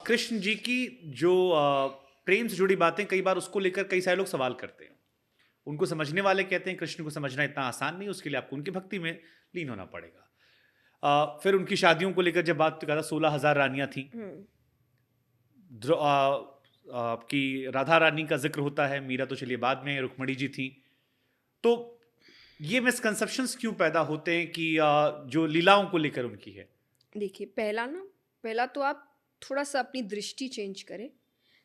कृष्ण जी की जो प्रेम से जुड़ी बातें, कई बार उसको लेकर कई सारे लोग सवाल करते हैं। उनको समझने वाले कहते हैं कृष्ण को समझना इतना आसान नहीं, उसके लिए आपको उनकी भक्ति में लीन होना पड़ेगा। फिर उनकी शादियों को लेकर जब बात कहा, 16,000 रानियां थी। आपकी राधा रानी का जिक्र होता है, मीरा तो चलिए बाद में, रुक्मणी जी थी। तो ये मिसकंसेप्शंस क्यों पैदा होते हैं कि जो लीलाओं को लेकर उनकी है? देखिए, पहला तो आप थोड़ा सा अपनी दृष्टि चेंज करें।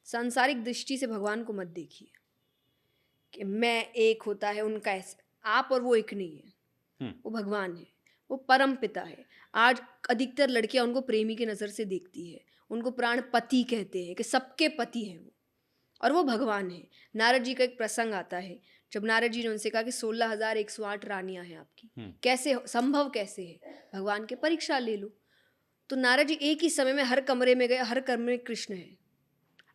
सांसारिक दृष्टि से भगवान को मत देखिए कि मैं एक होता है उनका ऐसा। आप और वो एक नहीं है, वो भगवान है, वो परम पिता है। आज अधिकतर लड़कियां उनको प्रेमी की नज़र से देखती है, उनको प्राण पति कहते हैं कि सबके पति हैं वो, और वो भगवान है। नारद जी का एक प्रसंग आता है, जब नारद जी ने उनसे कहा कि 16,108 रानियां हैं आपकी, कैसे संभव कैसे है? भगवान के परीक्षा ले लो। तो नारद जी एक ही समय में हर कमरे में गए, हर कमरे में कृष्ण है।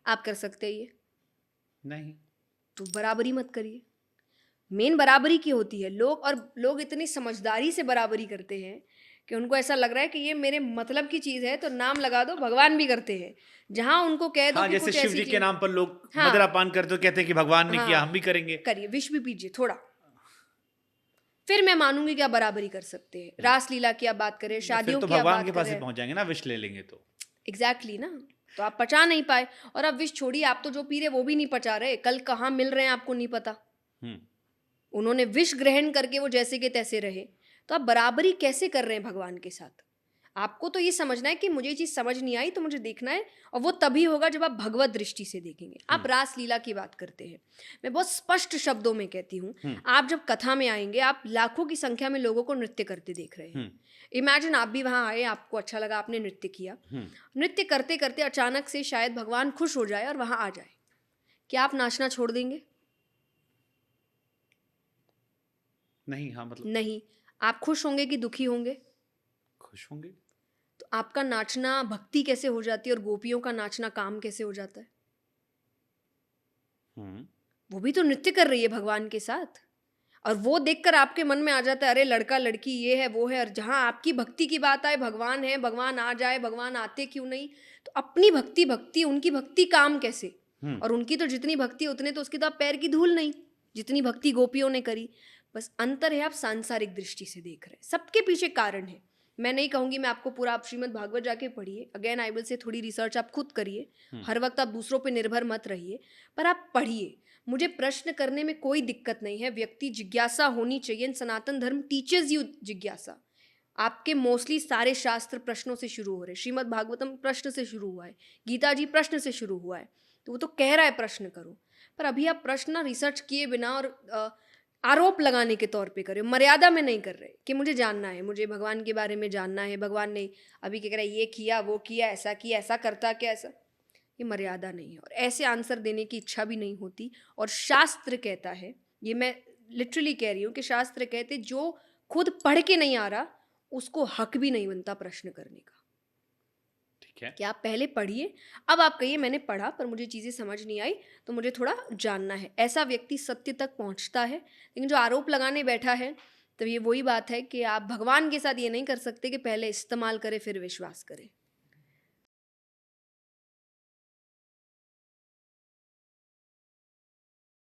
आप कर सकते हैं ये? नहीं। तो बराबरी मत करिए। मेन बराबरी की होती है। लोग इतनी समझदारी से बराबरी करते हैं कि उनको ऐसा लग रहा है कि ये मेरे मतलब की चीज़ है, तो नाम लगा दो। भगवान भी करते हैं, जहाँ उनको कह दो हाँ, कि जैसे कुछ शिव ऐसी जी के चीज़। नाम पर लोग हाँ, मदिरापान करते हो, कहते हैं कि भगवान ने किया, हम हाँ, भी करेंगे। करिए, विष भी पीजिए थोड़ा, फिर मैं मानूंगी कि आप बराबरी कर सकते हैं। रासलीला की आप बात करें, फिर शादियों तो की आप भगवान बात के पास ही करें। पहुंच जाएंगे ना, विश ले लेंगे तो। एग्जैक्टली ना। तो आप पचा नहीं पाए, और अब विष छोड़िए, आप तो जो पी रहे वो भी नहीं पचा रहे। कल कहाँ मिल रहे हैं आपको नहीं पता। हम्म। उन्होंने विष ग्रहण करके वो जैसे के तैसे रहे। तो आप बराबरी कैसे कर रहे हैं भगवान के साथ? आपको तो ये समझना है कि मुझे ये चीज़ समझ नहीं आई तो मुझे देखना है, और वो तभी होगा जब आप भगवत दृष्टि से देखेंगे। आप रासलीला की बात करते हैं, मैं बहुत स्पष्ट शब्दों में कहती हूँ, आप जब कथा में आएंगे, आप लाखों की संख्या में लोगों को नृत्य करते देख रहे हैं। इमेजिन आप भी वहाँ आए, आपको अच्छा लगा, आपने नृत्य किया। नृत्य करते करते अचानक से शायद भगवान खुश हो जाए और वहाँ आ जाए, क्या आप नाचना छोड़ देंगे? नहीं। हाँ, मतलब नहीं। आप खुश होंगे कि दुखी होंगे? खुश होंगे। तो आपका नाचना भक्ति कैसे हो जाती है, और गोपियों का नाचना काम कैसे हो जाता है? हम्म। वो भी तो नृत्य कर रही है भगवान के साथ, और वो देखकर आपके मन में आ जाता है, अरे लड़का लड़की ये है वो है। और जहाँ आपकी भक्ति की बात आए, भगवान है, भगवान आ जाए, भगवान आते क्यों नहीं? तो अपनी भक्ति भक्ति, उनकी भक्ति काम कैसे? और उनकी तो जितनी भक्ति उतने तो उसकी तो आप पैर की धूल नहीं, जितनी भक्ति गोपियों ने करी। बस अंतर है, आप सांसारिक दृष्टि से देख रहे हैं। सबके पीछे कारण है। मैं नहीं कहूंगी, मैं आपको पूरा, आप श्रीमद् भागवत जाके पढ़िए, अगेन आई विल से, थोड़ी रिसर्च आप खुद करिए। हर वक्त आप दूसरों पे निर्भर मत रहिए, पर आप पढ़िए। मुझे प्रश्न करने में कोई दिक्कत नहीं है, व्यक्ति जिज्ञासा होनी चाहिए। सनातन धर्म टीचर्स यू जिज्ञासा। आपके मोस्टली सारे शास्त्र प्रश्नों से शुरू हो रहे हैं। श्रीमद् भागवतम प्रश्न से शुरू हुआ है, गीता जी प्रश्न से शुरू हुआ है। तो वो तो कह रहा है प्रश्न करो, पर अभी आप प्रश्न ना रिसर्च किए बिना और आरोप लगाने के तौर पे करे, मर्यादा में नहीं कर रहे कि मुझे जानना है, मुझे भगवान के बारे में जानना है। भगवान ने अभी क्या कह रहा है, ये किया वो किया, ऐसा किया, ऐसा करता क्या, ऐसा। ये मर्यादा नहीं है, और ऐसे आंसर देने की इच्छा भी नहीं होती। और शास्त्र कहता है, ये मैं लिटरली कह रही हूँ कि शास्त्र कहते जो खुद पढ़ के नहीं आ रहा, उसको हक भी नहीं बनता प्रश्न करने का। ठीक है। कि आप पहले पढ़िए, अब आप कहिए मैंने पढ़ा पर मुझे चीज़ें समझ नहीं आई, तो मुझे थोड़ा जानना है। ऐसा व्यक्ति सत्य तक पहुंचता है। लेकिन जो आरोप लगाने बैठा है, तो ये वही बात है कि आप भगवान के साथ ये नहीं कर सकते कि पहले इस्तेमाल करें फिर विश्वास करें।